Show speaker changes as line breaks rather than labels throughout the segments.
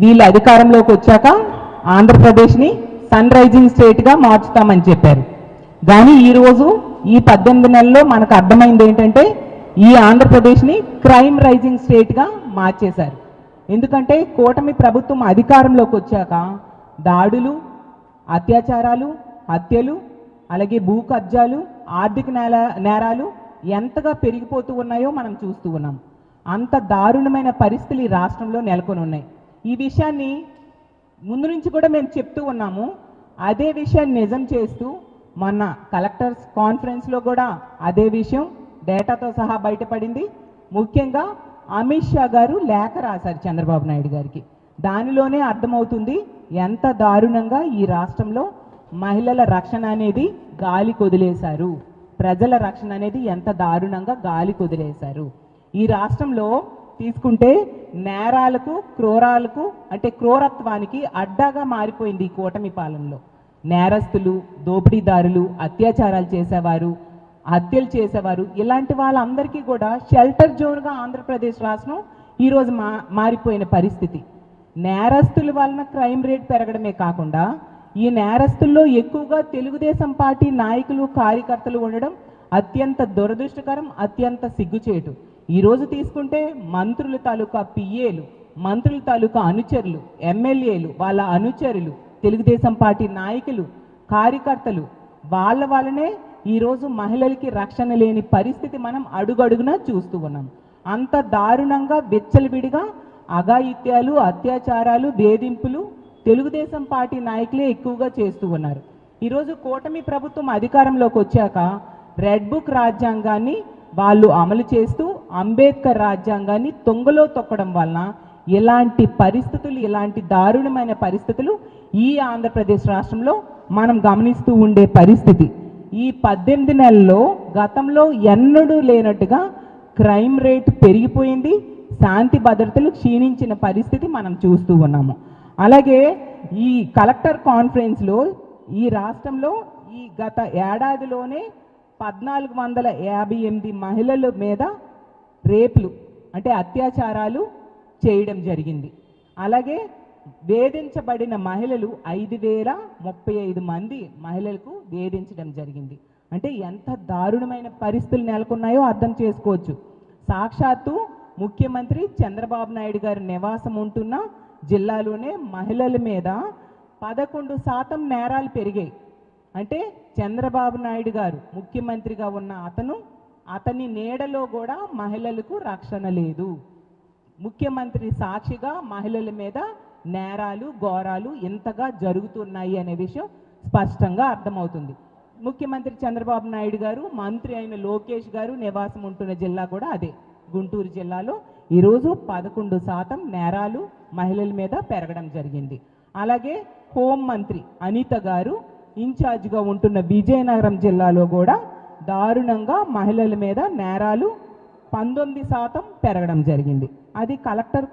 వీళ్ళు అధికారంలోకి వచ్చాక ఆంధ్రప్రదేశ్ని సన్ రైజింగ్ స్టేట్గా మార్చుతామని చెప్పారు. కానీ ఈరోజు ఈ 18 నెలల్లో మనకు అర్థమైంది ఏంటంటే ఈ ఆంధ్రప్రదేశ్ని క్రైమ్ రైజింగ్ స్టేట్గా మార్చేశారు. ఎందుకంటే కూటమి ప్రభుత్వం అధికారంలోకి వచ్చాక దాడులు, అత్యాచారాలు, హత్యలు, అలాగే భూ కబ్జాలు, ఆర్థిక నేరాలు ఎంతగా పెరిగిపోతూ ఉన్నాయో మనం చూస్తూ ఉన్నాం. అంత దారుణమైన పరిస్థితులు ఈ రాష్ట్రంలో నెలకొని ఉన్నాయి. ఈ విషయాన్ని ముందు నుంచి కూడా మేము చెప్తూ ఉన్నాము. అదే విషయాన్ని నిజం చేస్తూ మొన్న కలెక్టర్స్ కాన్ఫరెన్స్లో కూడా అదే విషయం డేటాతో సహా బయటపడింది. ముఖ్యంగా అమిత్ షా గారు లేఖ రాశారు చంద్రబాబు నాయుడు గారికి. దానిలోనే అర్థమవుతుంది ఎంత దారుణంగా ఈ రాష్ట్రంలో మహిళల రక్షణ అనేది గాలి కొదిలేశారు, ప్రజల రక్షణ అనేది ఎంత దారుణంగా గాలి కొదిలేశారు. ఈ రాష్ట్రంలో తీసుకుంటే నేరాలకు, క్రూరాలకు అంటే క్రూరత్వానికి అడ్డాగా మారిపోయింది ఈ కూటమి పాలనలో. నేరస్తులు, దోపిడీదారులు, అత్యాచారాలు చేసేవారు, హత్యలు చేసేవారు, ఇలాంటి వాళ్ళందరికీ కూడా షెల్టర్ జోన్గా ఆంధ్రప్రదేశ్ రాష్ట్రం ఈరోజు మారిపోయిన పరిస్థితి. నేరస్తుల వలన క్రైమ్ రేట్ పెరగడమే కాకుండా ఈ నేరస్తుల్లో ఎక్కువగా తెలుగుదేశం పార్టీ నాయకులు, కార్యకర్తలు ఉండడం అత్యంత దురదృష్టకరం, అత్యంత సిగ్గుచేటు. ఈరోజు తీసుకుంటే మంత్రుల తాలూకా పిఏలు, మంత్రుల తాలూకా అనుచరులు, ఎమ్మెల్యేలు, వాళ్ళ అనుచరులు, తెలుగుదేశం పార్టీ నాయకులు, కార్యకర్తలు వాళ్ళ వల్లనే ఈరోజు మహిళలకి రక్షణ లేని పరిస్థితి మనం అడుగడుగునా చూస్తూ ఉన్నాం. అంత దారుణంగా విచ్చలవిడిగా అఘాయిత్యాలు, అత్యాచారాలు, వేధింపులు తెలుగుదేశం పార్టీ నాయకులే ఎక్కువగా చేస్తూ ఉన్నారు. ఈరోజు కూటమి ప్రభుత్వం అధికారంలోకి వచ్చాక రెడ్ బుక్ రాజ్యాంగాన్ని వాళ్ళు అమలు చేస్తూ అంబేద్కర్ రాజ్యాంగాన్ని తొంగలో తొక్కడం వలన ఇలాంటి పరిస్థితులు, ఇలాంటి దారుణమైన పరిస్థితులు ఈ ఆంధ్రప్రదేశ్ రాష్ట్రంలో మనం గమనిస్తూ ఉండే పరిస్థితి. ఈ 18 నెలల్లో గతంలో ఎన్నడూ లేనట్టుగా క్రైమ్ రేట్ పెరిగిపోయింది, శాంతి భద్రతలు క్షీణించిన పరిస్థితి మనం చూస్తూ ఉన్నాము. అలాగే ఈ కలెక్టర్ కాన్ఫరెన్స్లో ఈ రాష్ట్రంలో ఈ గత ఏడాదిలోనే 1458 మహిళల మీద రేపులు అంటే అత్యాచారాలు చేయడం జరిగింది. అలాగే వేధించబడిన మహిళలు 5035 మంది మహిళలకు వేధించడం జరిగింది. అంటే ఎంత దారుణమైన పరిస్థితులు నెలకొన్నాయో అర్థం చేసుకోవచ్చు. సాక్షాత్తు ముఖ్యమంత్రి చంద్రబాబు నాయుడు గారి నివాసం ఉంటున్న జిల్లాలోనే మహిళల మీద 11% నేరాలు పెరిగాయి. అంటే చంద్రబాబు నాయుడు గారు ముఖ్యమంత్రిగా ఉన్న అతని నీడలో కూడా మహిళలకు రక్షణ లేదు. ముఖ్యమంత్రి సాక్షిగా మహిళల మీద నేరాలు, ఘోరాలు ఇంతగా జరుగుతున్నాయి అనే విషయం స్పష్టంగా అర్థమవుతుంది. ముఖ్యమంత్రి చంద్రబాబు నాయుడు గారు, మంత్రి అయిన లోకేష్ గారు నివాసం ఉంటున్న జిల్లా కూడా అదే గుంటూరు జిల్లాలో ఈరోజు 11% నేరాలు మహిళల మీద పెరగడం జరిగింది. అలాగే హోంమంత్రి అనిత గారు ఇన్ఛార్జిగా ఉంటున్న విజయనగరం జిల్లాలో కూడా దారుణంగా మహిళల మీద నేరాలు 19% పెరగడం జరిగింది. అది కలెక్టర్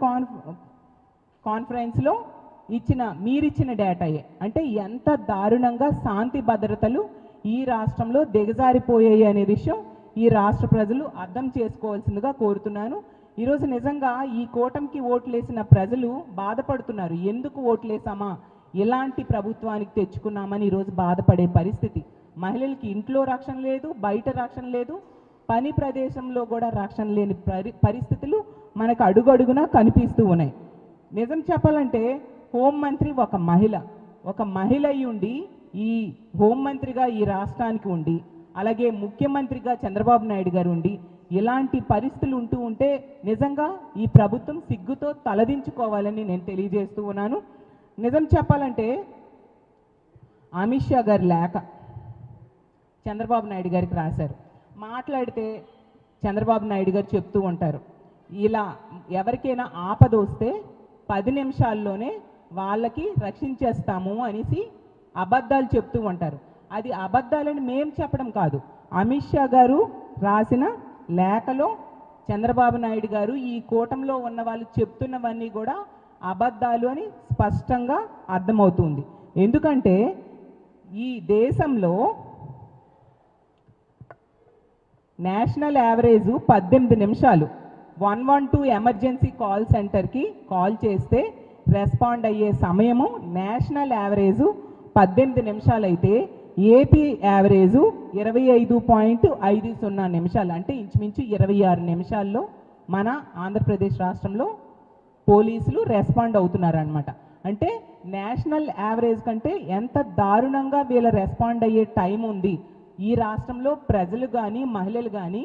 కాన్ఫరెన్స్లో మీరిచ్చిన డేటాయే. అంటే ఎంత దారుణంగా శాంతి భద్రతలు ఈ రాష్ట్రంలో దిగజారిపోయాయి అనే విషయం ఈ రాష్ట్ర ప్రజలు అర్థం చేసుకోవాల్సిందిగా కోరుతున్నాను. ఈరోజు నిజంగా ఈ కూటమికి ఓట్లేసిన ప్రజలు బాధపడుతున్నారు. ఎందుకు ఓట్లేసామా, ఇలాంటి ప్రభుత్వానికి తెచ్చుకున్నామని ఈరోజు బాధపడే పరిస్థితి. మహిళలకి ఇంట్లో రక్షణ లేదు, బయట రక్షణ లేదు, పని ప్రదేశంలో కూడా రక్షణ లేని పరిస్థితులు మనకు అడుగడుగునా కనిపిస్తూ ఉన్నాయి. నిజం చెప్పాలంటే హోంమంత్రి ఒక మహిళ అయి ఉండి ఈ హోంమంత్రిగా ఈ రాష్ట్రానికి ఉండి, అలాగే ముఖ్యమంత్రిగా చంద్రబాబు నాయుడు గారు ఉండి ఇలాంటి పరిస్థితులు ఉంటే నిజంగా ఈ ప్రభుత్వం సిగ్గుతో తలదించుకోవాలని నేను తెలియజేస్తూ ఉన్నాను. నిజం చెప్పాలంటే అమిత్ షా గారి లేఖ చంద్రబాబు నాయుడు గారికి రాశారు. మాట్లాడితే చంద్రబాబు నాయుడు గారు చెప్తూ ఉంటారు, ఇలా ఎవరికైనా ఆపద వస్తే 10 నిమిషాల్లోనే వాళ్ళకి రక్షించేస్తాము అనేసి అబద్ధాలు చెప్తూ ఉంటారు. అది అబద్ధాలని మేము చెప్పడం కాదు, అమిత్ షా గారు రాసిన లేఖలో చంద్రబాబు నాయుడు గారు ఈ కూటమిలో ఉన్న వాళ్ళు చెప్తున్నవన్నీ కూడా అబద్ధాలు అని స్పష్టంగా అర్థమవుతుంది. ఎందుకంటే ఈ దేశంలో నేషనల్ యావరేజ్ 18 నిమిషాలు 112 ఎమర్జెన్సీ కాల్ సెంటర్కి కాల్ చేస్తే రెస్పాండ్ అయ్యే సమయము నేషనల్ యావరేజు 18 నిమిషాలు అయితే ఏపీ యావరేజు 25.50 నిమిషాలు, అంటే ఇంచుమించు 26 నిమిషాల్లో మన ఆంధ్రప్రదేశ్ రాష్ట్రంలో పోలీసులు రెస్పాండ్ అవుతున్నారనమాట. అంటే నేషనల్ యావరేజ్ కంటే ఎంత దారుణంగా వీళ్ళ రెస్పాండ్ అయ్యే టైం ఉంది. ఈ రాష్ట్రంలో ప్రజలు కానీ మహిళలు కానీ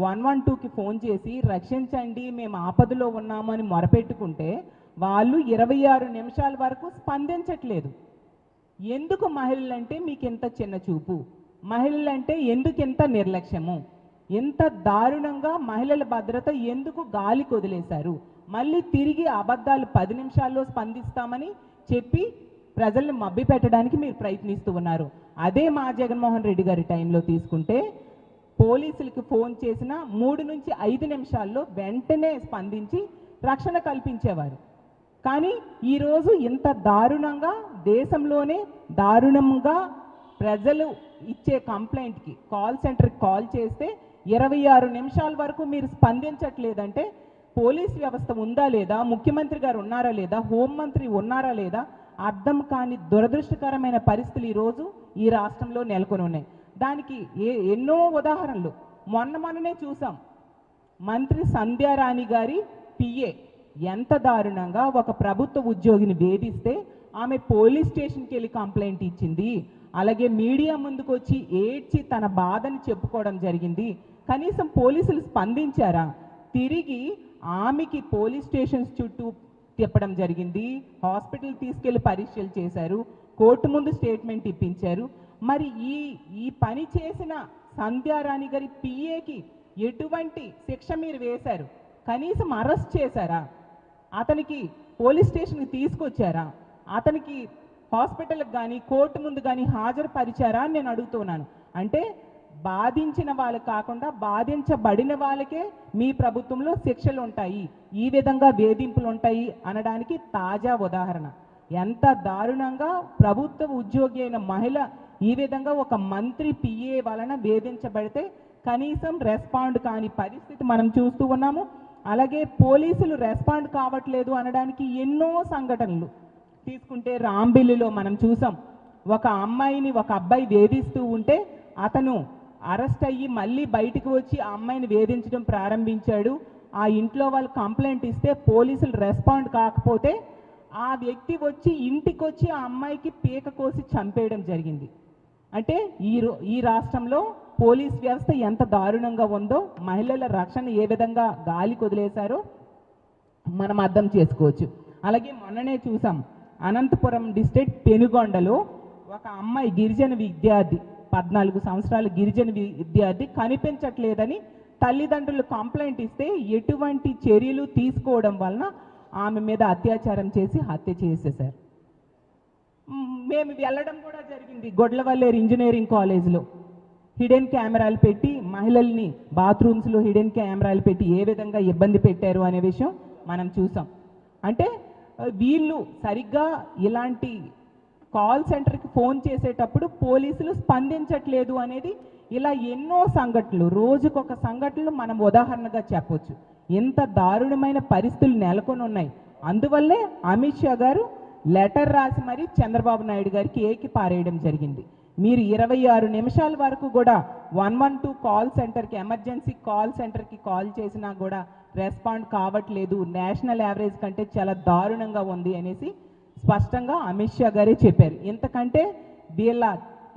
112కి ఫోన్ చేసి రక్షించండి మేము ఆపదలో ఉన్నామని మొరపెట్టుకుంటే వాళ్ళు 26 నిమిషాల వరకు స్పందించట్లేదు. ఎందుకు మహిళలంటే మీకు ఇంత చిన్న చూపు? మహిళలంటే ఎందుకు ఇంత నిర్లక్ష్యము? ఎంత దారుణంగా మహిళల భద్రత ఎందుకు గాలికి వదిలేశారు? మళ్ళీ తిరిగి అబద్ధాలు 10 నిమిషాల్లో స్పందిస్తామని చెప్పి ప్రజల్ని మభ్య పెట్టడానికి మీరు ప్రయత్నిస్తూ ఉన్నారు. అదే మా జగన్మోహన్ రెడ్డి గారి టైంలో తీసుకుంటే పోలీసులకి ఫోన్ చేసిన 3 నుంచి 5 నిమిషాల్లో వెంటనే స్పందించి రక్షణ కల్పించేవారు. కానీ ఈరోజు ఇంత దారుణంగా దేశంలోనే దారుణంగా ప్రజలు ఇచ్చే కంప్లైంట్కి కాల్ సెంటర్కి కాల్ చేస్తే 26 నిమిషాల వరకు మీరు స్పందించట్లేదంటే పోలీస్ వ్యవస్థ ఉందా లేదా, ముఖ్యమంత్రి గారు ఉన్నారా లేదా, హోంమంత్రి ఉన్నారా లేదా అర్థం కాని దురదృష్టకరమైన పరిస్థితులు ఈరోజు ఈ రాష్ట్రంలో నెలకొని ఉన్నాయి. దానికి ఎన్నో ఉదాహరణలు మొన్ననే చూసాం. మంత్రి సంధ్యారాణి గారి పిఏ ఎంత దారుణంగా ఒక ప్రభుత్వ ఉద్యోగిని వేధిస్తే ఆమె పోలీస్ స్టేషన్కి వెళ్ళి కంప్లైంట్ ఇచ్చింది. అలాగే మీడియా ముందుకు వచ్చి ఏడ్చి తన బాధని చెప్పుకోవడం జరిగింది. కనీసం పోలీసులు స్పందించారా? తిరిగి ఆమెకి పోలీస్ స్టేషన్స్ చుట్టూ తిప్పడం జరిగింది. హాస్పిటల్ తీసుకెళ్లి పరీక్షలు చేశారు, కోర్టు ముందు స్టేట్మెంట్ ఇప్పించారు. మరి ఈ పని చేసిన సంధ్యారాణి గారి పిఏకి ఎటువంటి శిక్ష మీరు వేశారు? కనీసం అరెస్ట్ చేశారా? అతనికి పోలీస్ స్టేషన్కి తీసుకొచ్చారా? అతనికి హాస్పిటల్కి కానీ కోర్టు ముందు కానీ హాజరుపరిచారా అని నేను అడుగుతున్నాను. అంటే బాధించిన వాళ్ళు కాకుండా బాధించబడిన వాళ్ళకే మీ ప్రభుత్వంలో శిక్షలు ఉంటాయి, ఈ విధంగా వేధింపులు ఉంటాయి అనడానికి తాజా ఉదాహరణ. ఎంత దారుణంగా ప్రభుత్వ ఉద్యోగి అయిన మహిళ ఈ విధంగా ఒక మంత్రి పిఏ వలన వేధించబడితే కనీసం రెస్పాండ్ కాని పరిస్థితి మనం చూస్తూ ఉన్నాము. అలాగే పోలీసులు రెస్పాండ్ కావట్లేదు అనడానికి ఎన్నో సంఘటనలు తీసుకుంటే రాంబిల్లిలో మనం చూసాం. ఒక అమ్మాయిని ఒక అబ్బాయి వేధిస్తూ ఉంటే అతను అరెస్ట్ అయ్యి మళ్ళీ బయటకు వచ్చి ఆ అమ్మాయిని వేధించడం ప్రారంభించాడు. ఆ ఇంట్లో వాళ్ళు కంప్లైంట్ ఇస్తే పోలీసులు రెస్పాండ్ కాకపోతే ఆ వ్యక్తి వచ్చి ఇంటికి వచ్చి ఆ అమ్మాయికి పీక కోసి చంపేయడం జరిగింది. అంటే ఈ రాష్ట్రంలో పోలీస్ వ్యవస్థ ఎంత దారుణంగా ఉందో, మహిళల రక్షణ ఏ విధంగా గాలికి వదిలేశారో మనం అర్థం చేసుకోవచ్చు. అలాగే మొన్ననే చూసాం, అనంతపురం డిస్ట్రిక్ట్ పెనుగొండలో ఒక అమ్మాయి గిరిజన విద్యార్థి 14 సంవత్సరాల గిరిజన విద్యార్థి కనిపించట్లేదని తల్లిదండ్రులు కంప్లైంట్ ఇస్తే ఎటువంటి చర్యలు తీసుకోవడం వలన ఆమె మీద అత్యాచారం చేసి హత్య చేసేశారు. మేము వెళ్ళడం కూడా జరిగింది. గొడ్లవల్లేరు ఇంజనీరింగ్ కాలేజ్లో హిడెన్ కెమెరాలు పెట్టి మహిళల్ని బాత్రూమ్స్లో హిడెన్ కెమెరాలు పెట్టి ఏ విధంగా ఇబ్బంది పెట్టారు అనే విషయం మనం చూసాం. అంటే వీళ్ళు సరిగ్గా ఇలాంటి కాల్ సెంటర్కి ఫోన్ చేసేటప్పుడు పోలీసులు స్పందించట్లేదు అనేది ఇలా ఎన్నో సంఘటనలు, రోజుకొక సంఘటనలు మనం ఉదాహరణగా చెప్పొచ్చు. ఎంత దారుణమైన పరిస్థితులు నెలకొని ఉన్నాయి. అందువల్లే అమిత్ షా గారు లెటర్ రాసి మరి చంద్రబాబు నాయుడు గారికి ఏకి పారేయడం జరిగింది. మీరు 26 నిమిషాల వరకు కూడా 112 కాల్ సెంటర్కి, ఎమర్జెన్సీ కాల్ సెంటర్కి కాల్ చేసినా కూడా రెస్పాండ్ కావట్లేదు, నేషనల్ యావరేజ్ కంటే చాలా దారుణంగా ఉంది అనేసి స్పష్టంగా అమిత్ షా గారే చెప్పారు. ఇంతకంటే వీళ్ళ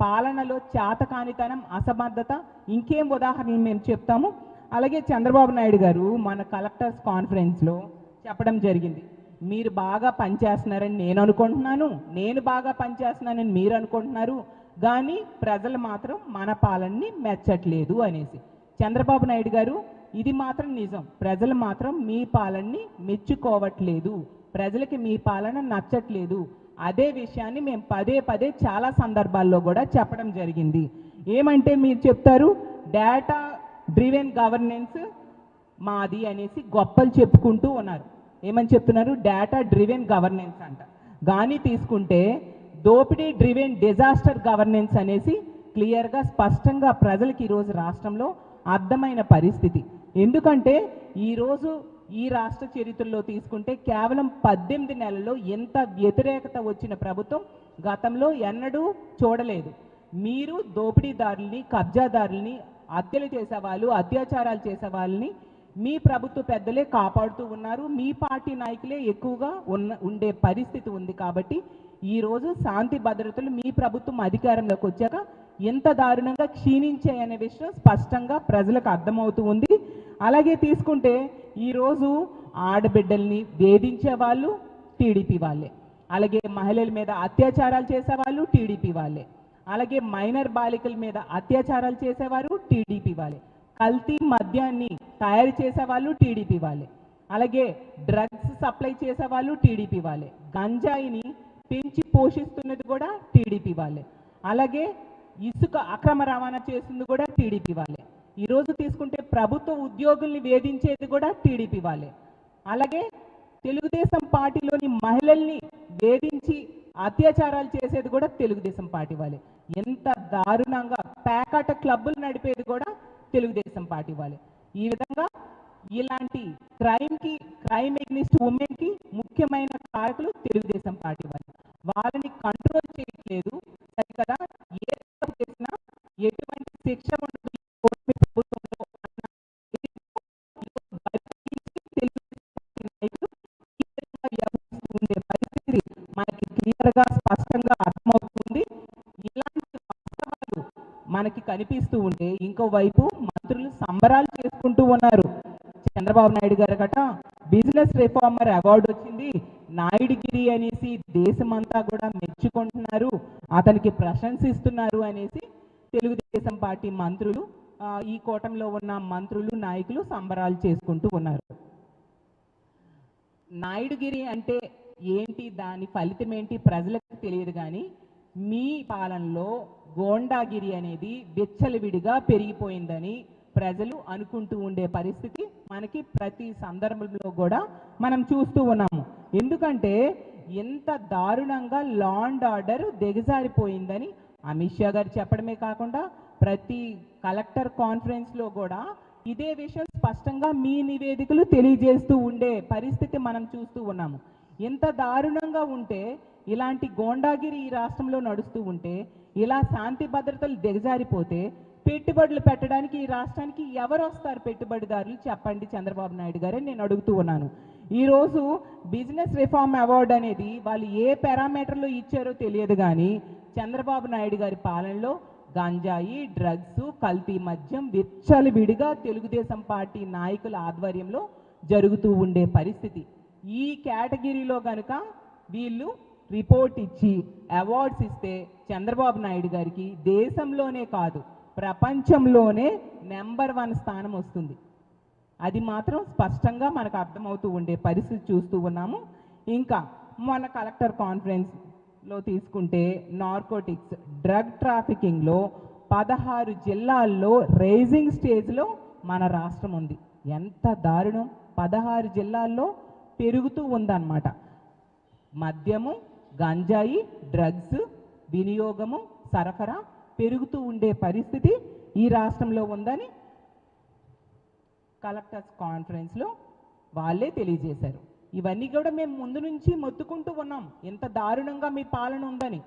పాలనలో చేతకానితనం, అసమర్థత ఇంకేం ఉదాహరణలు మేము చెప్తాము. అలాగే చంద్రబాబు నాయుడు గారు మన కలెక్టర్స్ కాన్ఫరెన్స్లో చెప్పడం జరిగింది, మీరు బాగా పనిచేస్తున్నారని నేను అనుకుంటున్నాను, నేను బాగా పనిచేస్తున్నానని మీరు అనుకుంటున్నారు, కానీ ప్రజలు మాత్రం మన పాలనని మెచ్చట్లేదు అనేసి. చంద్రబాబు నాయుడు గారు ఇది మాత్రం నిజం, ప్రజలు మాత్రం మీ పాలనని మెచ్చుకోవట్లేదు, ప్రజలకి మీ పాలన నచ్చట్లేదు. అదే విషయాన్ని మేము పదే పదే చాలా సందర్భాల్లో కూడా చెప్పడం జరిగింది. ఏమంటే మీరు చెప్తారు డేటా డ్రివెన్ గవర్నెన్స్ మాది అనేసి గొప్పలు చెప్పుకుంటూ ఉన్నారు. ఏమని చెప్తున్నారు? డేటా డ్రివెన్ గవర్నెన్స్ అంట. కానీ తీసుకుంటే దోపిడీ డ్రివెన్ డిజాస్టర్ గవర్నెన్స్ అనేసి క్లియర్గా స్పష్టంగా ప్రజలకి ఈరోజు రాష్ట్రంలో అర్థమైన పరిస్థితి. ఎందుకంటే ఈరోజు ఈ రాష్ట్ర చరిత్రలో తీసుకుంటే కేవలం 18 నెలల్లో ఎంత వ్యతిరేకత వచ్చిన ప్రభుత్వం గతంలో ఎన్నడూ చూడలేదు. మీరు దోపిడీదారుల్ని, కబ్జాదారుల్ని, హత్యలు చేసేవాళ్ళు, అత్యాచారాలు చేసే వాళ్ళని మీ ప్రభుత్వ పెద్దలే కాపాడుతూ ఉన్నారు. మీ పార్టీ నాయకులే ఎక్కువగా ఉండే పరిస్థితి ఉంది. కాబట్టి ఈరోజు శాంతి భద్రతలు మీ ప్రభుత్వం అధికారంలోకి వచ్చాక ఎంత దారుణంగా క్షీణించాయనే విషయం స్పష్టంగా ప్రజలకు అర్థమవుతూ ఉంది. అలాగే తీసుకుంటే ఈరోజు ఆడబిడ్డల్ని వేధించే వాళ్ళు టీడీపీ వాళ్ళే, అలాగే మహిళల మీద అత్యాచారాలు చేసేవాళ్ళు టీడీపీ వాళ్ళే, అలాగే మైనర్ బాలికల మీద అత్యాచారాలు చేసేవారు టీడీపీ వాళ్ళే, కల్తీ మద్యాన్ని తయారు చేసేవాళ్ళు టీడీపీ వాళ్ళే, అలాగే డ్రగ్స్ సప్లై చేసేవాళ్ళు టీడీపీ వాళ్ళే, గంజాయిని పెంచి పోషిస్తున్నది కూడా టీడీపీ వాళ్ళే, అలాగే ఇసుక అక్రమ రవాణా చేస్తుంది కూడా టీడీపీ వాళ్ళే. ఈరోజు తీసుకుంటే ప్రభుత్వ ఉద్యోగుల్ని వేధించేది కూడా టీడీపీ వాళ్ళే. అలాగే తెలుగుదేశం పార్టీలోని మహిళల్ని వేధించి అత్యాచారాలు చేసేది కూడా తెలుగుదేశం పార్టీ వాళ్ళే. ఎంత దారుణంగా ప్యాకాట క్లబ్బులు నడిపేది కూడా తెలుగుదేశం పార్టీ వాళ్ళే. ఈ విధంగా ఇలాంటి క్రైమ్ ఎగ్నిస్ట్ ఉమెన్కి ముఖ్యమైన కారకులు తెలుగుదేశం పార్టీ వాళ్ళు. వాళ్ళని కంట్రోల్ చేయట్లేదు సరికదా. ఏ తప్పు చేసినా ఎటువంటి శిక్ష ఉండదు ప్రభుత్వంలో ఉండే పరిస్థితి మనకి క్లియర్గా స్పష్టంగా అర్థమవుతుంది. ఇలాంటి వాస్తవాలు మనకి కనిపిస్తూ ఉంటే ఇంకోవైపు మంత్రులు సంబరాలు చేసుకుంటూ ఉన్నారు. చంద్రబాబు నాయుడు గారు గట బిజినెస్ రిఫార్మర్ అవార్డు వచ్చింది, నాయుడుగిరి అనేసి దేశమంతా కూడా మెచ్చుకుంటున్నారు, అతనికి ప్రశంసిస్తున్నారు అనేసి తెలుగుదేశం పార్టీ మంత్రులు, ఈ కూటమిలో ఉన్న మంత్రులు, నాయకులు సంబరాలు చేసుకుంటూ ఉన్నారు. నాయుడుగిరి అంటే ఏంటి, దాని ఫలితం ఏంటి ప్రజలకు తెలియదు. కానీ మీ పాలనలో గోండాగిరి అనేది విచ్చలవిడిగా పెరిగిపోయిందని ప్రజలు అనుకుంటూ ఉండే పరిస్థితి మనకి ప్రతి సందర్భంలో కూడా మనం చూస్తూ ఉన్నాము. ఎందుకంటే ఎంత దారుణంగా లా అండ్ ఆర్డర్ దిగజారిపోయిందని అమిత్ షా గారు చెప్పడమే కాకుండా ప్రతి కలెక్టర్ కాన్ఫరెన్స్లో కూడా ఇదే విషయం స్పష్టంగా మీ నివేదికలు తెలియజేస్తూ ఉండే పరిస్థితి మనం చూస్తూ ఉన్నాము. ఎంత దారుణంగా ఉంటే ఇలాంటి గోండాగిరి ఈ రాష్ట్రంలో నడుస్తూ ఉంటే, ఇలా శాంతి భద్రతలు దిగజారిపోతే పెట్టుబడులు పెట్టడానికి ఈ రాష్ట్రానికి ఎవరు వస్తారు పెట్టుబడిదారులు చెప్పండి చంద్రబాబు నాయుడు గారే నేను అడుగుతూ ఉన్నాను. ఈరోజు బిజినెస్ రిఫార్మ్ అవార్డు అనేది వాళ్ళు ఏ పారామీటర్లో ఇచ్చారో తెలియదు. కానీ చంద్రబాబు నాయుడు గారి పాలనలో గంజాయి, డ్రగ్స్, కల్తీ మద్యం విచ్చలవిడిగా తెలుగుదేశం పార్టీ నాయకుల ఆధ్వర్యంలో జరుగుతూ ఉండే పరిస్థితి. ఈ కేటగిరీలో కనుక వీళ్ళు రిపోర్ట్ ఇచ్చి అవార్డ్స్ ఇస్తే చంద్రబాబు నాయుడు గారికి దేశంలోనే కాదు ప్రపంచంలోనే నెంబర్ 1 స్థానం వస్తుంది. అది మాత్రం స్పష్టంగా మనకు అర్థమవుతూ ఉండే పరిస్థితి చూస్తూ ఉన్నాము. ఇంకా మన కలెక్టర్ కాన్ఫరెన్స్లో తీసుకుంటే నార్కోటిక్స్, డ్రగ్ ట్రాఫికింగ్లో 16 జిల్లాల్లో రైజింగ్ స్టేజ్లో మన రాష్ట్రం ఉంది. ఎంత దారుణం, 16 జిల్లాల్లో పెరుగుతూ ఉందన్నమాట. మద్యము, గంజాయి, డ్రగ్స్ వినియోగము, సరఫరా పెరుగుతూ ఉండే పరిస్థితి ఈ రాష్ట్రంలో ఉందని కలెక్టర్స్ కాన్ఫరెన్స్లో వాళ్ళే తెలియజేశారు. ఇవన్నీ కూడా మేము ముందు నుంచి మొత్తుకుంటూ ఉన్నాం, ఎంత దారుణంగా మీ పాలన ఉందని.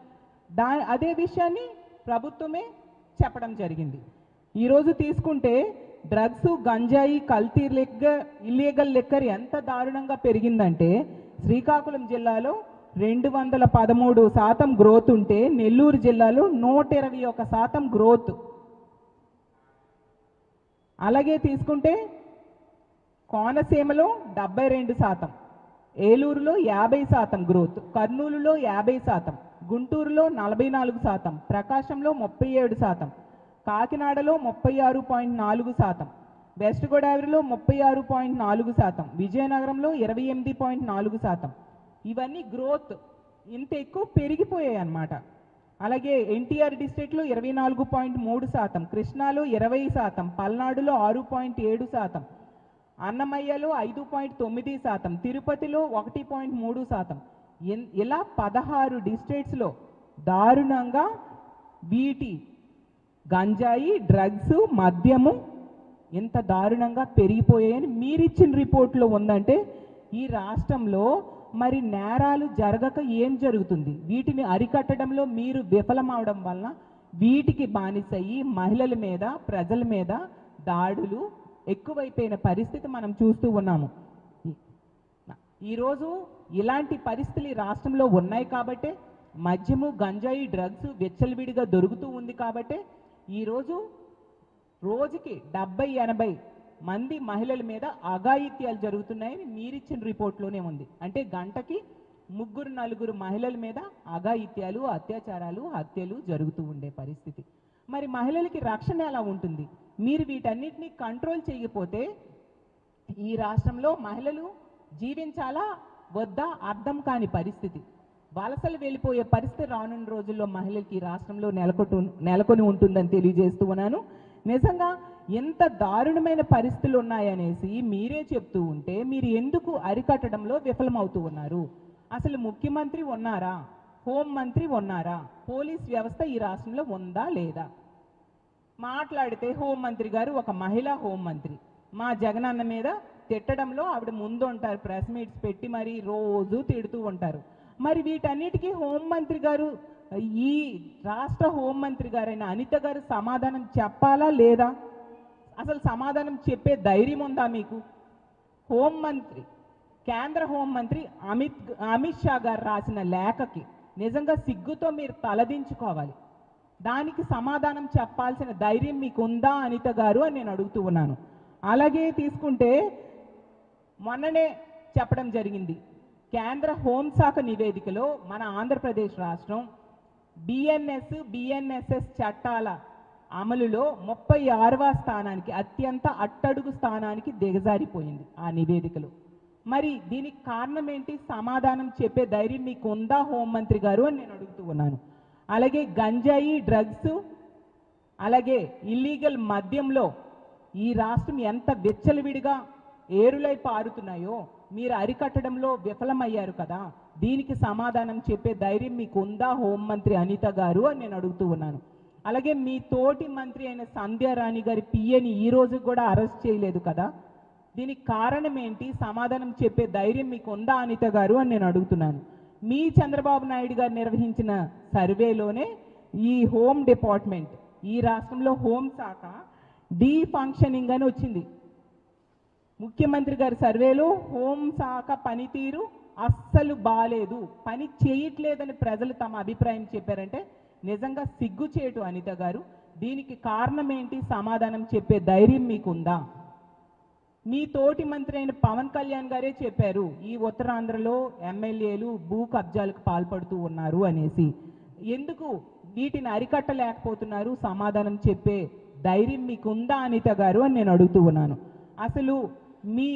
అదే విషయాన్ని ప్రభుత్వమే చెప్పడం జరిగింది. ఈరోజు తీసుకుంటే డ్రగ్స్, గంజాయి, కల్తీ ఇల్లీగల్ లిక్కర్ ఎంత దారుణంగా పెరిగిందంటే శ్రీకాకుళం జిల్లాలో 213% గ్రోత్ ఉంటే నెల్లూరు జిల్లాలో 121% గ్రోత్. అలాగే తీసుకుంటే కోనసీమలో 72%, ఏలూరులో 50% గ్రోత్, కర్నూలులో 50%, గుంటూరులో 44%, ప్రకాశంలో 37%, కాకినాడలో 36.4%, వెస్ట్ గోదావరిలో 36.4%, విజయనగరంలో 28.4%. ఇవన్నీ గ్రోత్ ఇంత ఎక్కువ పెరిగిపోయాయి అన్నమాట. అలాగే ఎన్టీఆర్ డిస్ట్రిక్ట్లో 24.3%, కృష్ణాలో 20%, పల్నాడులో 6.7%, అన్నమయ్యలో 5.9%, తిరుపతిలో 1.3%. ఇలా 16 డిస్ట్రిక్ట్స్లో దారుణంగా వీటి గంజాయి, డ్రగ్స్, మద్యము ఎంత దారుణంగా పెరిగిపోయాయని మీరిచ్చిన రిపోర్ట్లో ఉందంటే ఈ రాష్ట్రంలో మరి నేరాలు జరగక ఏం జరుగుతుంది? వీటిని అరికట్టడంలో మీరు విఫలమవడం వలన వీటికి బానిసయ్యి మహిళల మీద, ప్రజల మీద దాడులు ఎక్కువైపోయిన పరిస్థితి మనం చూస్తూ ఉన్నాము. ఈరోజు ఇలాంటి పరిస్థితులు రాష్ట్రంలో ఉన్నాయి కాబట్టే మద్యము, గంజాయి, డ్రగ్స్ విచ్చలవిడిగా దొరుకుతూ ఉంది కాబట్టే ఈరోజు రోజుకి 70-80 మంది మహిళల మీద అఘాయిత్యాలు జరుగుతున్నాయని మీరిచ్చిన రిపోర్ట్లోనే ఉంది. అంటే గంటకి 3-4 మహిళల మీద అఘాయిత్యాలు, అత్యాచారాలు, హత్యలు జరుగుతూ ఉండే పరిస్థితి. మరి మహిళలకి రక్షణ ఎలా ఉంటుంది? మీరు వీటన్నిటిని కంట్రోల్ చేయకపోతే ఈ రాష్ట్రంలో మహిళలు జీవించాలా వద్దా అర్థం కాని పరిస్థితి. వలసలు వెళ్ళిపోయే పరిస్థితి రానున్న రోజుల్లో మహిళలకి ఈ రాష్ట్రంలో నెలకొని ఉంటుందని తెలియజేస్తూ ఉన్నాను. నిజంగా ఎంత దారుణమైన పరిస్థితులు ఉన్నాయనేసి మీరే చెప్తూ ఉంటే మీరు ఎందుకు అరికట్టడంలో విఫలమవుతూ ఉన్నారు? అసలు ముఖ్యమంత్రి ఉన్నారా? హోంమంత్రి ఉన్నారా? పోలీస్ వ్యవస్థ ఈ రాష్ట్రంలో ఉందా లేదా? మాట్లాడితే హోంమంత్రి గారు ఒక మహిళా హోంమంత్రి మా జగనన్న మీద తిట్టడంలో ఆవిడ ముందు ఉంటారు, ప్రెస్ మీట్స్ పెట్టి మరి రోజు తిడుతూ ఉంటారు. మరి వీటన్నిటికీ హోంమంత్రి గారు, ఈ రాష్ట్ర హోంమంత్రి గారైన అనిత గారు సమాధానం చెప్పాలా లేదా? అసలు సమాధానం చెప్పే ధైర్యం ఉందా మీకు? హోంమంత్రి, కేంద్ర హోంమంత్రి అమిత్ షా గారు రాసిన లేఖకి నిజంగా సిగ్గుతో మీరు తలదించుకోవాలి. దానికి సమాధానం చెప్పాల్సిన ధైర్యం మీకు ఉందా అనిత గారు అని నేను అడుగుతూ ఉన్నాను. అలాగే తీసుకుంటే మొన్ననే చెప్పడం జరిగింది, కేంద్ర హోంశాఖ నివేదికలో మన ఆంధ్రప్రదేశ్ రాష్ట్రం బిఎన్ఎస్ఎస్ చట్టాల అమలులో 36వ స్థానానికి, అత్యంత అట్టడుగు స్థానానికి దిగజారిపోయింది ఆ నివేదికలో. మరి దీనికి కారణం ఏంటి? సమాధానం చెప్పే ధైర్యం మీకు ఉందా హోంమంత్రి గారు అని నేను అడుగుతూ ఉన్నాను. అలాగే గంజాయి, డ్రగ్స్, అలాగే ఇల్లీగల్ మద్యంలో ఈ రాష్ట్రం ఎంత విచ్చలవిడిగా ఏరులై పారుతున్నాయో మీరు అరికట్టడంలో విఫలమయ్యారు కదా. దీనికి సమాధానం చెప్పే ధైర్యం మీకు ఉందా హోంమంత్రి అనిత గారు అని నేను అడుగుతూ ఉన్నాను. అలాగే మీ తోటి మంత్రి అయిన సంధ్యారాణి గారి పిఏని ఈ రోజు కూడా అరెస్ట్ చేయలేదు కదా. దీనికి కారణం ఏంటి? సమాధానం చెప్పే ధైర్యం మీకు ఉందా అనిత గారు అని నేను అడుగుతున్నాను. మీ చంద్రబాబు నాయుడు గారు నిర్వహించిన సర్వేలోనే ఈ హోమ్ డిపార్ట్మెంట్, ఈ రాష్ట్రంలో హోంశాఖ డీఫంక్షనింగ్ అని వచ్చింది. ముఖ్యమంత్రి గారి సర్వేలో హోంశాఖ పనితీరు అస్సలు బాలేదు, పని చేయట్లేదని ప్రజలు తమ అభిప్రాయం చెప్పారంటే నిజంగా సిగ్గుచేటు అనిత గారు. దీనికి కారణం ఏంటి? సమాధానం చెప్పే ధైర్యం మీకుందా? మీ తోటి మంత్రి అయిన పవన్ కళ్యాణ్ గారే చెప్పారు ఈ ఉత్తరాంధ్రలో ఎమ్మెల్యేలు భూ కబ్జాలకు పాల్పడుతూ ఉన్నారు అనేసి. ఎందుకు వీటిని అరికట్టలేకపోతున్నారు? సమాధానం చెప్పే ధైర్యం మీకుందా అనిత గారు అని నేను అడుగుతూ ఉన్నాను. అసలు మీ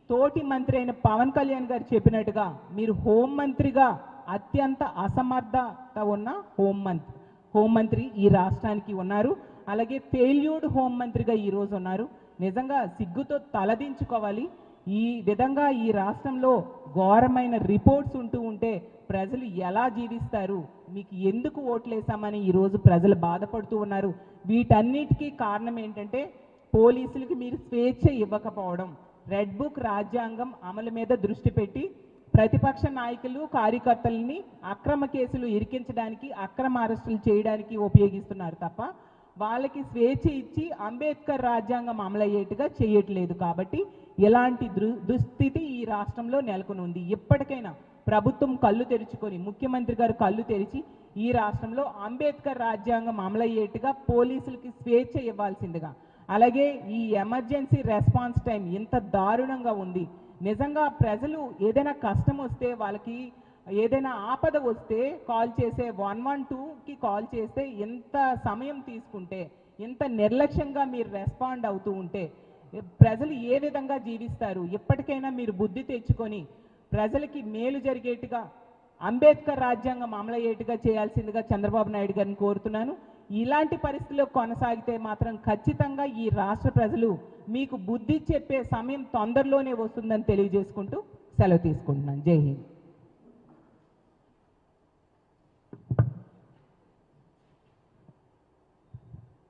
తోటి మంత్రి అయిన పవన్ కళ్యాణ్ గారు చెప్పినట్టుగా మీరు హోంమంత్రిగా అత్యంత అసమర్థత ఉన్న హోంమంత్రి ఈ రాష్ట్రానికి ఉన్నారు. అలాగే ఫెయిల్యూర్డ్ హోంమంత్రిగా ఈరోజు ఉన్నారు. నిజంగా సిగ్గుతో తలదించుకోవాలి. ఈ విధంగా ఈ రాష్ట్రంలో ఘోరమైన రిపోర్ట్స్ ఉంటూ ఉంటే ప్రజలు ఎలా జీవిస్తారు? మీకు ఎందుకు ఓట్లేసామని ఈరోజు ప్రజలు బాధపడుతూ ఉన్నారు. వీటన్నిటికీ కారణం ఏంటంటే పోలీసులకి మీరు స్వేచ్ఛ ఇవ్వకపోవడం, రెడ్ బుక్ రాజ్యాంగం అమలు మీద దృష్టి పెట్టి ప్రతిపక్ష నాయకులు, కార్యకర్తలని అక్రమ కేసులు ఇరికించడానికి, అక్రమ అరెస్టులు చేయడానికి ఉపయోగిస్తున్నారు తప్ప వాళ్ళకి స్వేచ్ఛ ఇచ్చి అంబేద్కర్ రాజ్యాంగం అమలయ్యేట్టుగా చేయట్లేదు. కాబట్టి ఇలాంటి దుస్థితి ఈ రాష్ట్రంలో నెలకొని ఉంది. ఇప్పటికైనా ప్రభుత్వం కళ్ళు తెరుచుకొని, ముఖ్యమంత్రి గారు కళ్ళు తెరిచి ఈ రాష్ట్రంలో అంబేద్కర్ రాజ్యాంగం అమలయ్యేట్టుగా పోలీసులకి స్వేచ్ఛ ఇవ్వాల్సిందిగా, అలాగే ఈ ఎమర్జెన్సీ రెస్పాన్స్ టైం ఇంత దారుణంగా ఉంది. నిజంగా ప్రజలు ఏదైనా కష్టం వస్తే, వాళ్ళకి ఏదైనా ఆపద వస్తే కాల్ చేసే 112కి కాల్ చేస్తే ఎంత సమయం తీసుకుంటే, ఎంత నిర్లక్ష్యంగా మీరు రెస్పాండ్ అవుతూ ఉంటే ప్రజలు ఏ విధంగా జీవిస్తారు? ఇప్పటికైనా మీరు బుద్ధి తెచ్చుకొని ప్రజలకి మేలు జరిగేట్టుగా అంబేద్కర్ రాజ్యాంగం అమలయ్యేట్టుగా చేయాల్సిందిగా చంద్రబాబు నాయుడు గారిని కోరుతున్నాను. ఇలాంటి పరిస్థితుల్లో కొనసాగితే మాత్రం ఖచ్చితంగా ఈ రాష్ట్ర ప్రజలు మీకు బుద్ధి చెప్పే సమయం తొందరలోనే వస్తుందని తెలియజేసుకుంటూ సెలవు తీసుకుంటున్నాను. జై హింద్.